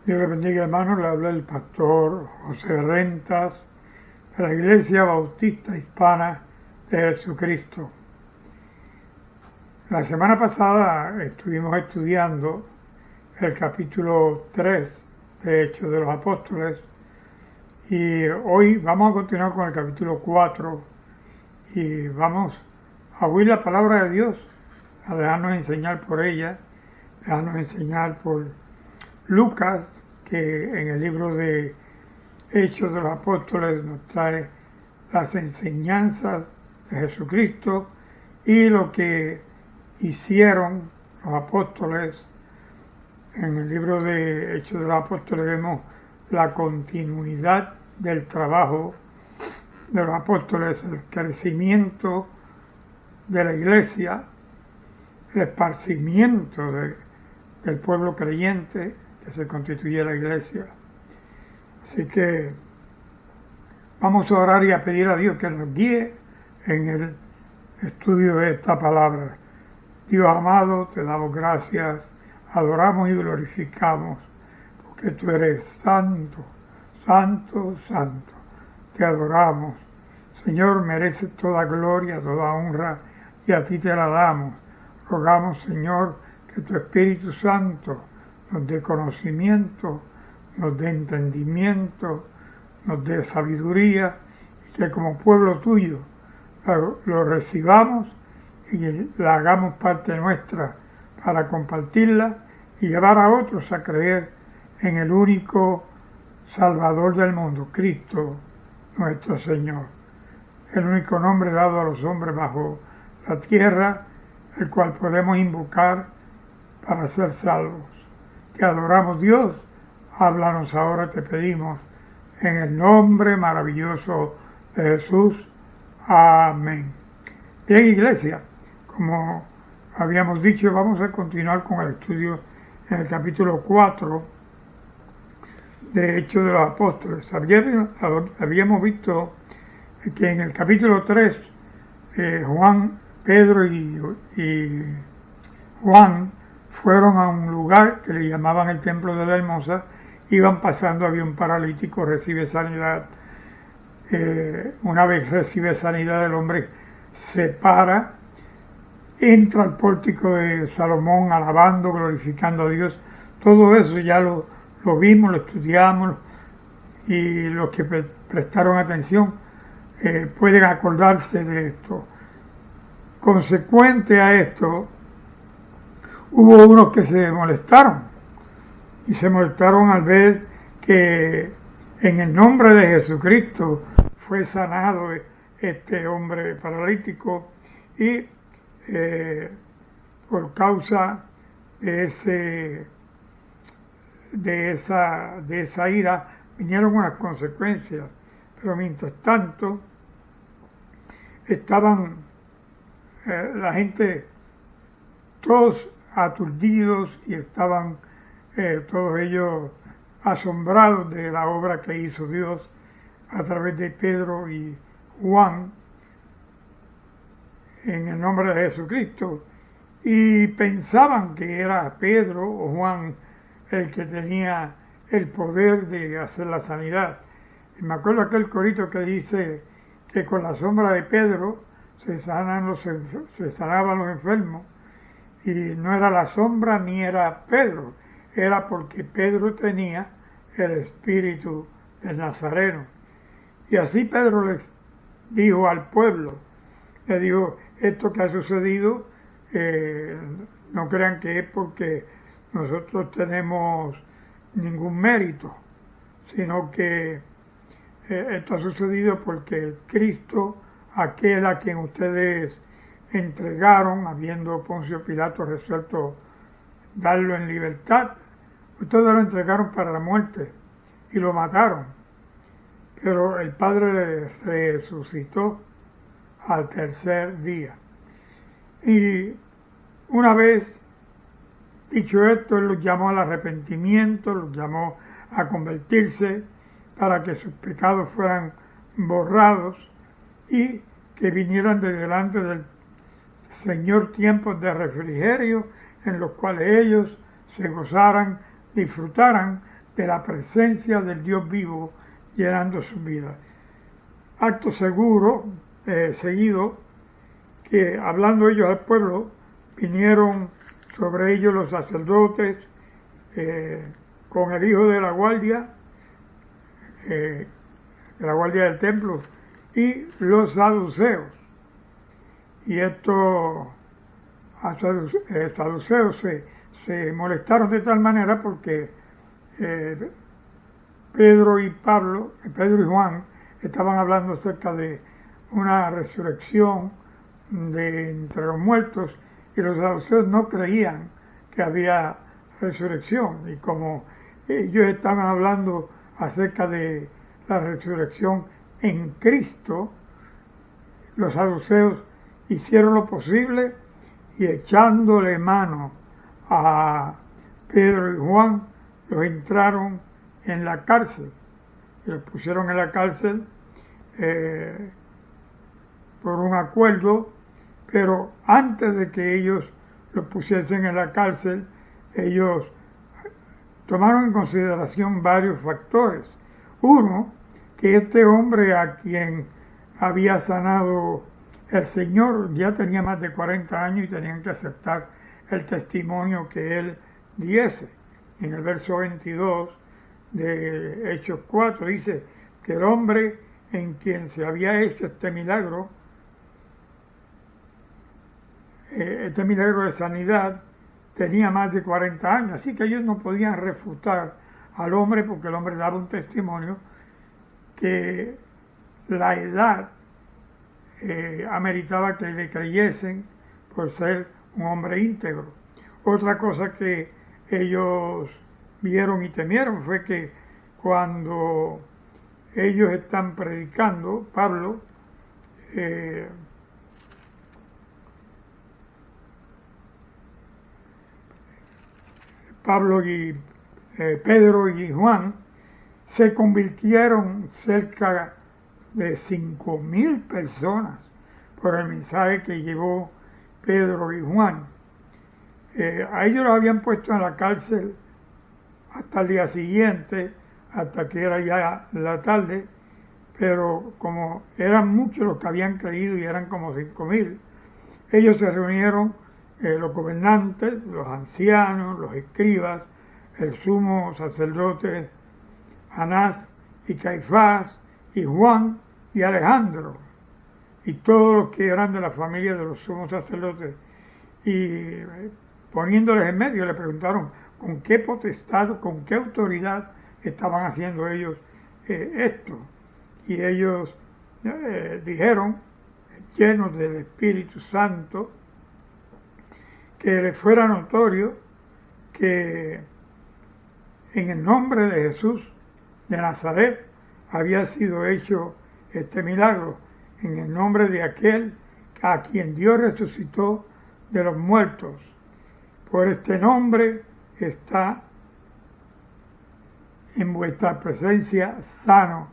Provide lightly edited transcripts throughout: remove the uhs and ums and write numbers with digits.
Dios le bendiga, hermanos. Le habla el pastor José Rentas de la Iglesia Bautista Hispana de Jesucristo. La semana pasada estuvimos estudiando el capítulo 3 de Hechos de los Apóstoles y hoy vamos a continuar con el capítulo 4 y vamos a oír la palabra de Dios, a dejarnos enseñar por ella, dejarnos enseñar por Lucas, que en el libro de Hechos de los Apóstoles nos trae las enseñanzas de Jesucristo y lo que hicieron los apóstoles. En el libro de Hechos de los Apóstoles vemos la continuidad del trabajo de los apóstoles, el crecimiento de la iglesia, el esparcimiento del pueblo creyente que se constituye la iglesia. Así que vamos a orar y a pedir a Dios que nos guíe en el estudio de esta palabra. Dios amado, te damos gracias, adoramos y glorificamos, porque tú eres santo, santo, santo. Te adoramos. Señor, mereces toda gloria, toda honra, y a ti te la damos. Rogamos, Señor, que tu Espíritu Santo nos dé conocimiento, nos dé entendimiento, nos dé sabiduría, y que como pueblo tuyo lo recibamos y la hagamos parte nuestra para compartirla y llevar a otros a creer en el único Salvador del mundo, Cristo nuestro Señor, el único nombre dado a los hombres bajo la tierra, el cual podemos invocar para ser salvos. Te adoramos, Dios, háblanos ahora, te pedimos, en el nombre maravilloso de Jesús. Amén. Bien, iglesia, como habíamos dicho, vamos a continuar con el estudio en el capítulo 4 de Hechos de los Apóstoles. Habíamos visto que en el capítulo 3 Juan, Pedro y Juan fueron a un lugar que le llamaban el Templo de la Hermosa. Iban pasando, había un paralítico, recibe sanidad. Una vez recibe sanidad, el hombre se para, entra al pórtico de Salomón alabando, glorificando a Dios. Todo eso ya lo vimos, lo estudiamos, y los que prestaron atención pueden acordarse de esto. Consecuente a esto, hubo unos que se molestaron, y se molestaron al ver que en el nombre de Jesucristo fue sanado este hombre paralítico, y por causa de esa ira vinieron unas consecuencias. Pero mientras tanto estaban la gente todos aturdidos y estaban todos ellos asombrados de la obra que hizo Dios a través de Pedro y Juan en el nombre de Jesucristo, y pensaban que era Pedro o Juan el que tenía el poder de hacer la sanidad. Y me acuerdo aquel corito que dice que con la sombra de Pedro se sanaban los enfermos, y no era la sombra ni era Pedro, era porque Pedro tenía el espíritu del Nazareno. Y así Pedro les dijo al pueblo, le dijo: esto que ha sucedido, no crean que es porque nosotros tenemos ningún mérito, sino que esto ha sucedido porque el Cristo, aquel a quien ustedes entregaron, habiendo Poncio Pilato resuelto darlo en libertad, ustedes lo entregaron para la muerte y lo mataron, pero el Padre resucitó al tercer día. Y una vez dicho esto, Él los llamó al arrepentimiento, los llamó a convertirse para que sus pecados fueran borrados y que vinieran de delante del Señor tiempos de refrigerio en los cuales ellos se gozaran, disfrutaran de la presencia del Dios vivo llenando sus vidas. Acto seguido, que hablando ellos al pueblo, vinieron sobre ellos los sacerdotes con el hijo de la guardia del templo, y los saduceos. Y estos saduceos se molestaron de tal manera porque Pedro y Juan estaban hablando acerca de una resurrección de entre los muertos, y los saduceos no creían que había resurrección, y como ellos estaban hablando acerca de la resurrección en Cristo, los saduceos hicieron lo posible y echándole mano a Pedro y Juan, los entraron en la cárcel y los pusieron en la cárcel por un acuerdo, pero antes de que ellos los pusiesen en la cárcel, ellos tomaron en consideración varios factores. Uno, que este hombre a quien había sanado el Señor ya tenía más de 40 años y tenían que aceptar el testimonio que él diese. En el verso 22 de Hechos 4 dice que el hombre en quien se había hecho este milagro de sanidad, tenía más de 40 años, así que ellos no podían refutar al hombre porque el hombre daba un testimonio que la edad ameritaba que le creyesen por ser un hombre íntegro. Otra cosa que ellos vieron y temieron fue que cuando ellos están predicando, Pablo y Pedro y Juan se convirtieron cerca de 5,000 personas por el mensaje que llevó Pedro y Juan. A ellos los habían puesto en la cárcel hasta el día siguiente, hasta que era ya la tarde, pero como eran muchos los que habían creído y eran como 5,000, ellos se reunieron, los gobernantes, los ancianos, los escribas, el sumo sacerdote Anás y Caifás y Juan y Alejandro y todos los que eran de la familia de los sumos sacerdotes, y poniéndoles en medio le preguntaron con qué potestad, con qué autoridad estaban haciendo ellos esto, y ellos dijeron, llenos del Espíritu Santo, que les fuera notorio que en el nombre de Jesús de Nazaret había sido hecho este milagro, en el nombre de aquel a quien Dios resucitó de los muertos. Por este nombre está en vuestra presencia sano,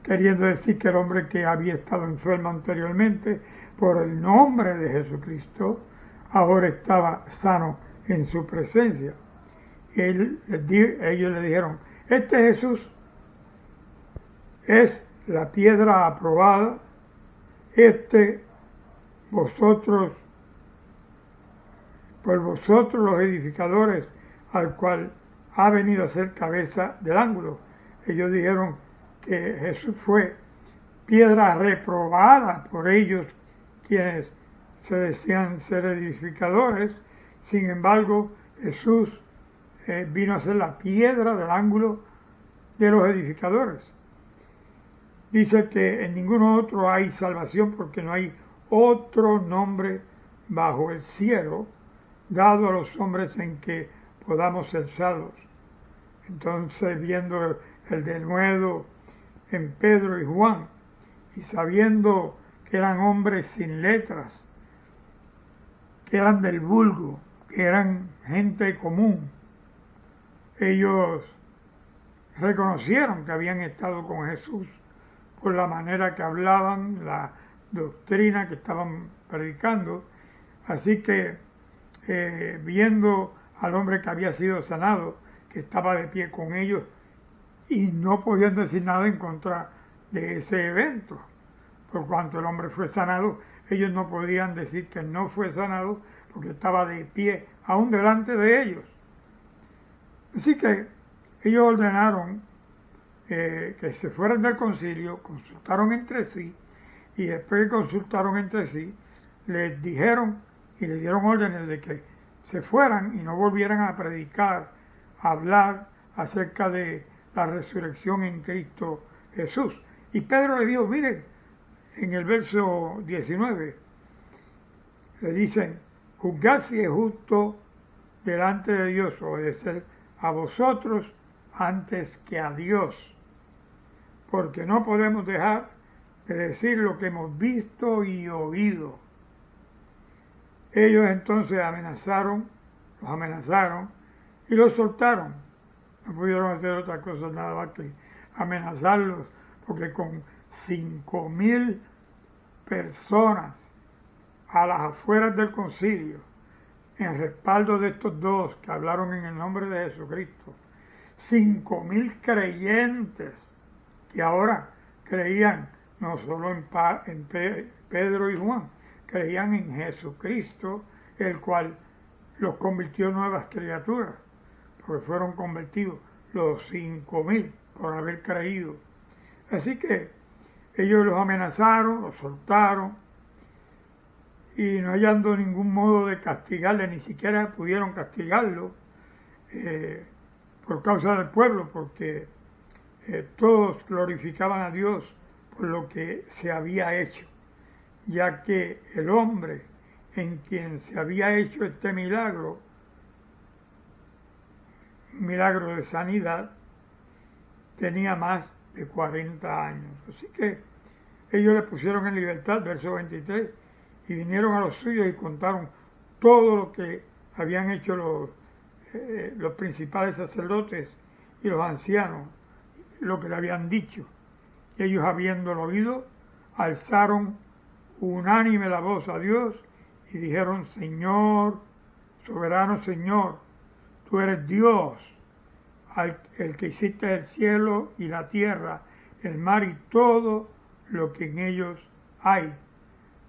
queriendo decir que el hombre que había estado enfermo anteriormente, por el nombre de Jesucristo, ahora estaba sano en su presencia. Ellos le dijeron, este Jesús es la piedra aprobada, vosotros los edificadores, al cual ha venido a ser cabeza del ángulo. Ellos dijeron que Jesús fue piedra reprobada por ellos, quienes se decían ser edificadores. Sin embargo, Jesús vino a ser la piedra del ángulo de los edificadores. Dice que en ninguno otro hay salvación, porque no hay otro nombre bajo el cielo dado a los hombres en que podamos ser salvos. Entonces, viendo el denuedo en Pedro y Juan, y sabiendo que eran hombres sin letras, que eran del vulgo, que eran gente común, ellos reconocieron que habían estado con Jesús por la manera que hablaban, la doctrina que estaban predicando. Así que viendo al hombre que había sido sanado, que estaba de pie con ellos y no podían decir nada en contra de ese evento. Por cuanto el hombre fue sanado, ellos no podían decir que no fue sanado porque estaba de pie aún delante de ellos. Así que ellos ordenaron que se fueran del concilio, consultaron entre sí, y después que consultaron entre sí, les dijeron y les dieron órdenes de que se fueran y no volvieran a predicar, a hablar acerca de la resurrección en Cristo Jesús. Y Pedro le dijo, miren, en el verso 19, le dicen, juzgad si es justo delante de Dios obedecer a vosotros antes que a Dios, porque no podemos dejar de decir lo que hemos visto y oído. Ellos entonces los amenazaron y los soltaron. No pudieron hacer otra cosa nada más que amenazarlos, porque con 5.000 personas a las afueras del concilio, en respaldo de estos dos que hablaron en el nombre de Jesucristo, 5.000 creyentes que ahora creían no solo en Pedro y Juan, creían en Jesucristo, el cual los convirtió en nuevas criaturas, porque fueron convertidos los 5.000 por haber creído. Así que ellos los amenazaron, los soltaron, y no hallando ningún modo de castigarle, ni siquiera pudieron castigarlo por causa del pueblo, porque todos glorificaban a Dios por lo que se había hecho, ya que el hombre en quien se había hecho este milagro de sanidad, tenía más de 40 años. Así que ellos le pusieron en libertad, verso 23, y vinieron a los suyos y contaron todo lo que habían hecho los principales sacerdotes y los ancianos, lo que le habían dicho. Y ellos, habiéndolo oído, alzaron unánime la voz a Dios y dijeron, Señor, soberano Señor, tú eres Dios, el que hiciste el cielo y la tierra, el mar y todo lo que en ellos hay,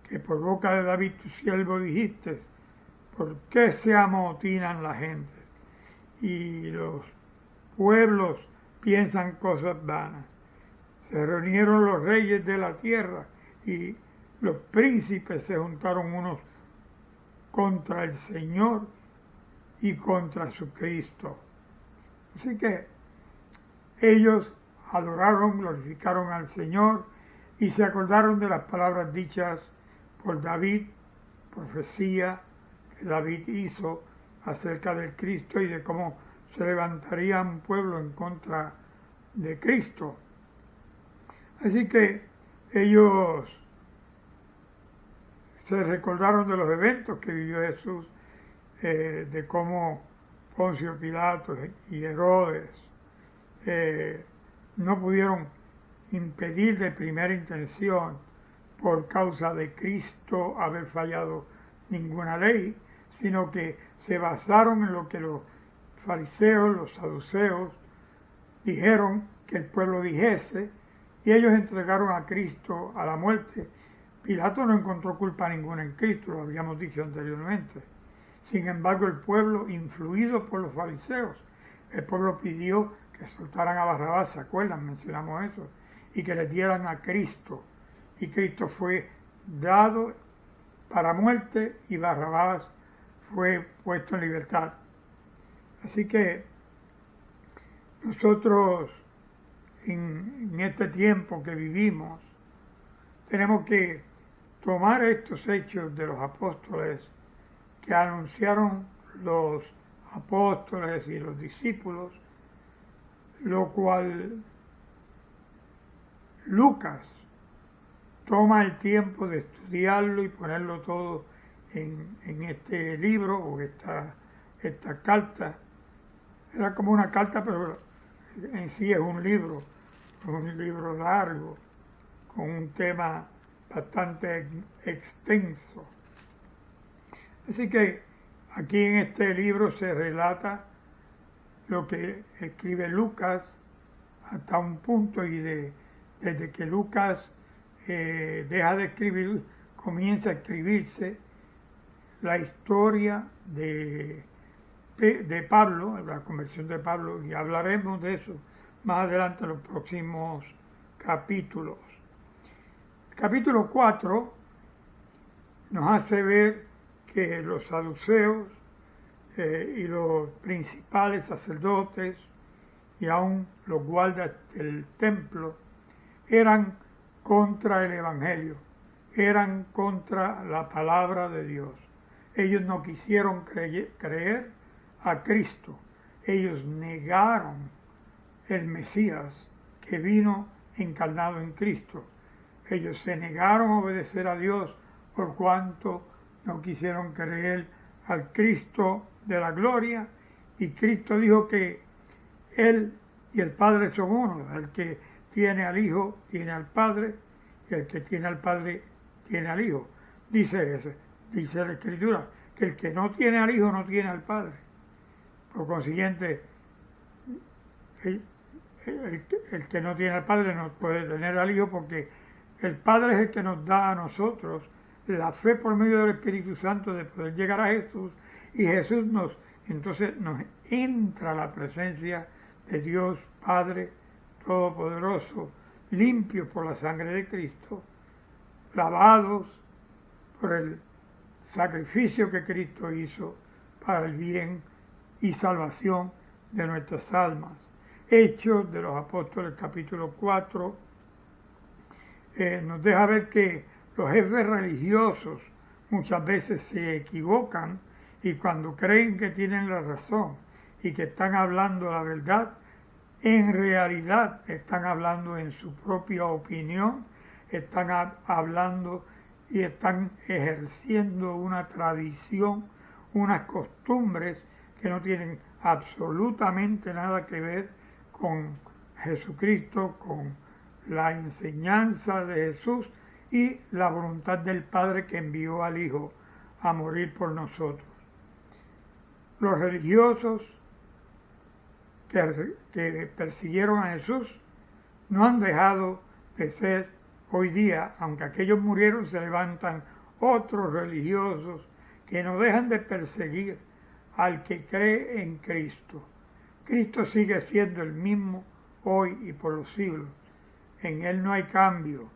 que por boca de David tu siervo dijiste, ¿por qué se amotinan la gente? Y los pueblos piensan cosas vanas. Se reunieron los reyes de la tierra y los príncipes se juntaron unos contra el Señor y contra su Cristo. Así que ellos adoraron, glorificaron al Señor y se acordaron de las palabras dichas por David, profecía que David hizo acerca del Cristo y de cómo se levantaría un pueblo en contra de Cristo. Así que ellos se recordaron de los eventos que vivió Jesús, de cómo Poncio Pilato y Herodes no pudieron impedir de primera intención, por causa de Cristo, haber fallado ninguna ley, sino que se basaron en lo que los fariseos, los saduceos, dijeron que el pueblo dijese, y ellos entregaron a Cristo a la muerte. Pilato no encontró culpa ninguna en Cristo, lo habíamos dicho anteriormente. Sin embargo, el pueblo, influido por los fariseos, el pueblo pidió que soltaran a Barrabás, ¿se acuerdan? Mencionamos eso, y que les dieran a Cristo. Y Cristo fue dado para muerte y Barrabás fue puesto en libertad. Así que nosotros en este tiempo que vivimos tenemos que tomar estos hechos de los apóstoles que anunciaron los apóstoles y los discípulos, lo cual Lucas toma el tiempo de estudiarlo y ponerlo todo en este libro o esta carta. Era como una carta, pero en sí es un libro largo, con un tema bastante extenso. Así que aquí en este libro se relata lo que escribe Lucas hasta un punto, y desde que Lucas deja de escribir, comienza a escribirse la historia de Pablo, la conversión de Pablo, y hablaremos de eso más adelante en los próximos capítulos. El capítulo 4 nos hace ver que los saduceos y los principales sacerdotes y aún los guardas del templo eran contra el Evangelio, eran contra la palabra de Dios. Ellos no quisieron creer a Cristo, ellos negaron el Mesías que vino encarnado en Cristo. Ellos se negaron a obedecer a Dios por cuanto no quisieron creer al Cristo de la gloria, y Cristo dijo que Él y el Padre son uno. El que tiene al Hijo tiene al Padre, y el que tiene al Padre tiene al Hijo. Dice la Escritura, que el que no tiene al Hijo no tiene al Padre. Por consiguiente, el que no tiene al Padre no puede tener al Hijo, porque el Padre es el que nos da a nosotros la fe por medio del Espíritu Santo de poder llegar a Jesús, y Jesús entonces nos entra a la presencia de Dios Padre Todopoderoso, limpios por la sangre de Cristo, lavados por el sacrificio que Cristo hizo para el bien y salvación de nuestras almas. Hechos de los Apóstoles, capítulo 4, nos deja ver que los jefes religiosos muchas veces se equivocan, y cuando creen que tienen la razón y que están hablando la verdad, en realidad están hablando en su propia opinión, están hablando y están ejerciendo una tradición, unas costumbres que no tienen absolutamente nada que ver con Jesucristo, con la enseñanza de Jesús y la voluntad del Padre que envió al Hijo a morir por nosotros. Los religiosos que persiguieron a Jesús no han dejado de ser hoy día. Aunque aquellos murieron, se levantan otros religiosos que no dejan de perseguir al que cree en Cristo. Cristo sigue siendo el mismo hoy y por los siglos. En Él no hay cambio.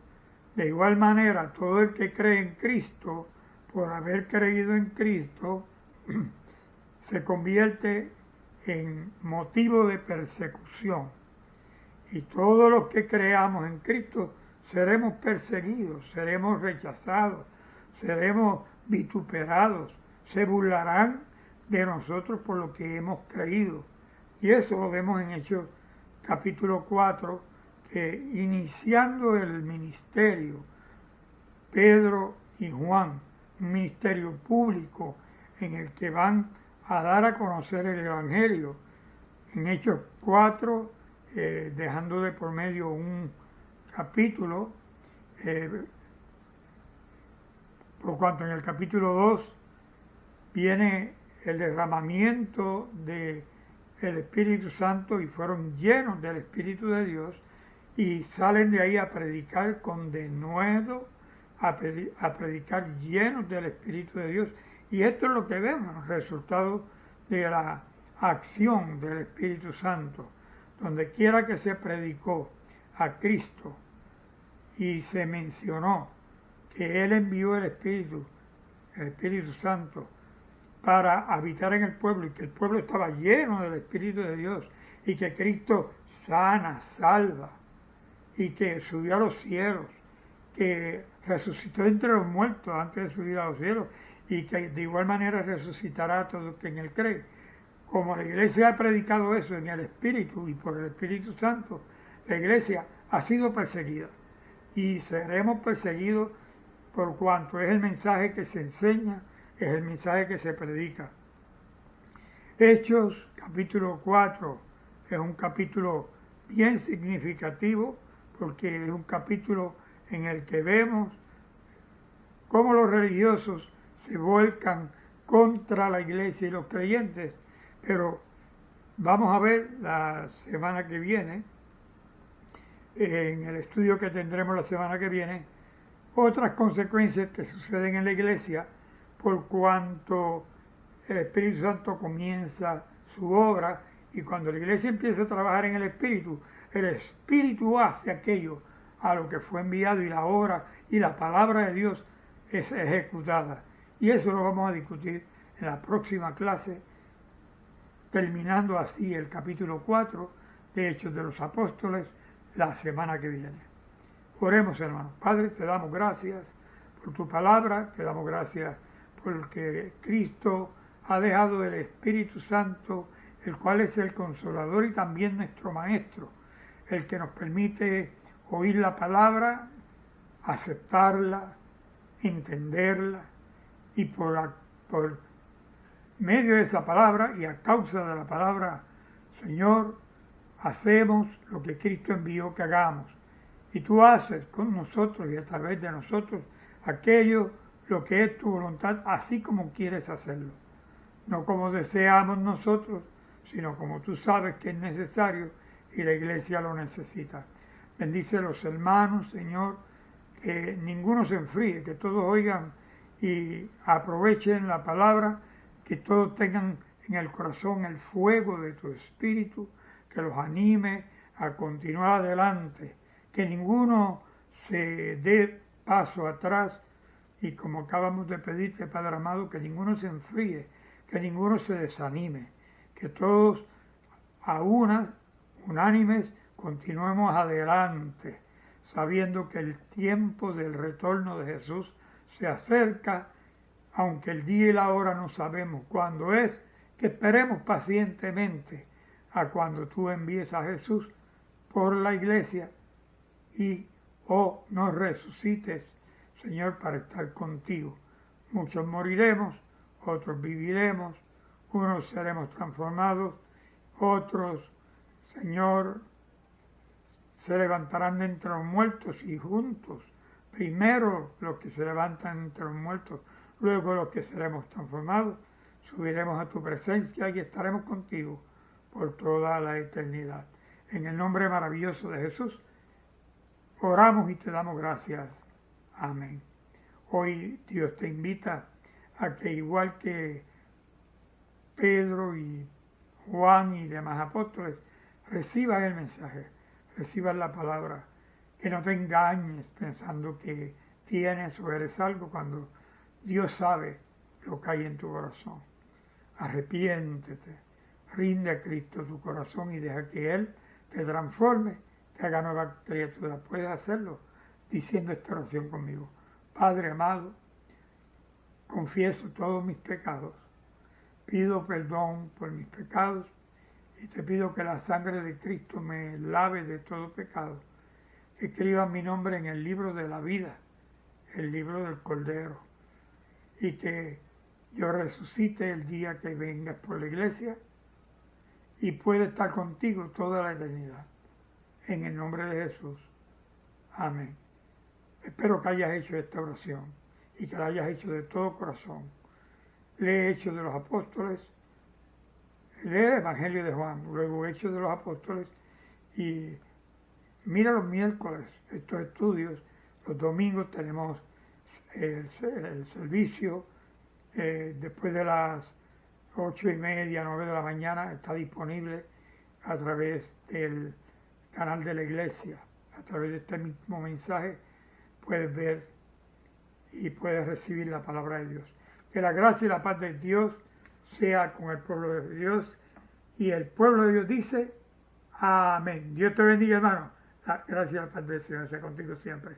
De igual manera, todo el que cree en Cristo, por haber creído en Cristo, se convierte en motivo de persecución. Y todos los que creamos en Cristo seremos perseguidos, seremos rechazados, seremos vituperados, se burlarán de nosotros por lo que hemos creído. Y eso lo vemos en Hechos capítulo 4, que iniciando el ministerio, Pedro y Juan, un ministerio público en el que van a dar a conocer el Evangelio. En Hechos 4, dejando de por medio un capítulo, por cuanto en el capítulo 2 viene el derramamiento del Espíritu Santo y fueron llenos del Espíritu de Dios, y salen de ahí a predicar con denuedo, a predicar llenos del Espíritu de Dios. Y esto es lo que vemos, el resultado de la acción del Espíritu Santo. Donde quiera que se predicó a Cristo y se mencionó que Él envió el Espíritu Santo, para habitar en el pueblo, y que el pueblo estaba lleno del Espíritu de Dios, y que Cristo sana, salva, y que subió a los cielos, que resucitó entre los muertos antes de subir a los cielos, y que de igual manera resucitará a todos los que en Él creen. Como la Iglesia ha predicado eso en el Espíritu y por el Espíritu Santo, la Iglesia ha sido perseguida, y seremos perseguidos por cuanto es el mensaje que se enseña, es el mensaje que se predica. Hechos capítulo 4 es un capítulo bien significativo, porque es un capítulo en el que vemos cómo los religiosos se vuelcan contra la iglesia y los creyentes, pero Vamos a ver la semana que viene, en el estudio que tendremos la semana que viene, otras consecuencias que suceden en la iglesia por cuanto el Espíritu Santo comienza su obra, y cuando la iglesia empieza a trabajar en el Espíritu hace aquello a lo que fue enviado, y la obra y la palabra de Dios es ejecutada. Y eso lo vamos a discutir en la próxima clase, terminando así el capítulo 4 de Hechos de los Apóstoles la semana que viene. Oremos, hermanos. Padre, te damos gracias por tu palabra, te damos gracias porque Cristo ha dejado el Espíritu Santo, el cual es el Consolador y también nuestro Maestro, el que nos permite oír la palabra, aceptarla, entenderla, y por medio de esa palabra y a causa de la palabra, Señor, hacemos lo que Cristo envió que hagamos. Y tú haces con nosotros y a través de nosotros aquello lo que es tu voluntad, así como quieres hacerlo. No como deseamos nosotros, sino como tú sabes que es necesario y la iglesia lo necesita. Bendice a los hermanos, Señor, que ninguno se enfríe, que todos oigan y aprovechen la palabra, que todos tengan en el corazón el fuego de tu Espíritu, que los anime a continuar adelante, que ninguno se dé paso atrás, y como acabamos de pedirte, Padre amado, que ninguno se enfríe, que ninguno se desanime, que todos a unánimes continuemos adelante, sabiendo que el tiempo del retorno de Jesús se acerca, aunque el día y la hora no sabemos cuándo es, que esperemos pacientemente a cuando tú envíes a Jesús por la iglesia y nos resucites, Señor, para estar contigo. Muchos moriremos, otros viviremos, unos seremos transformados, otros, Señor, se levantarán de entre los muertos, y juntos, primero los que se levantan entre los muertos, luego los que seremos transformados, subiremos a tu presencia y estaremos contigo por toda la eternidad. En el nombre maravilloso de Jesús, oramos y te damos gracias. Amén. Hoy Dios te invita a que, igual que Pedro y Juan y demás apóstoles, recibas el mensaje, recibas la palabra, que no te engañes pensando que tienes o eres algo cuando Dios sabe lo que hay en tu corazón. Arrepiéntete, rinde a Cristo tu corazón y deja que Él te transforme, te haga nueva criatura. Puedes hacerlo diciendo esta oración conmigo. Padre amado, confieso todos mis pecados, pido perdón por mis pecados y te pido que la sangre de Cristo me lave de todo pecado. Escriba mi nombre en el libro de la vida, el libro del Cordero, y que yo resucite el día que vengas por la iglesia y pueda estar contigo toda la eternidad. En el nombre de Jesús. Amén. Espero que hayas hecho esta oración y que la hayas hecho de todo corazón. Lee Hechos de los Apóstoles, lee el Evangelio de Juan, luego Hechos de los Apóstoles, y mira los miércoles estos estudios. Los domingos tenemos el servicio, después de las 8:30, 9 de la mañana, está disponible a través del canal de la iglesia. A través de este mismo mensaje puedes ver y puedes recibir la palabra de Dios. Que la gracia y la paz de Dios sea con el pueblo de Dios, y el pueblo de Dios dice amén. Dios te bendiga, hermano. La gracia y la paz del Señor sea contigo siempre.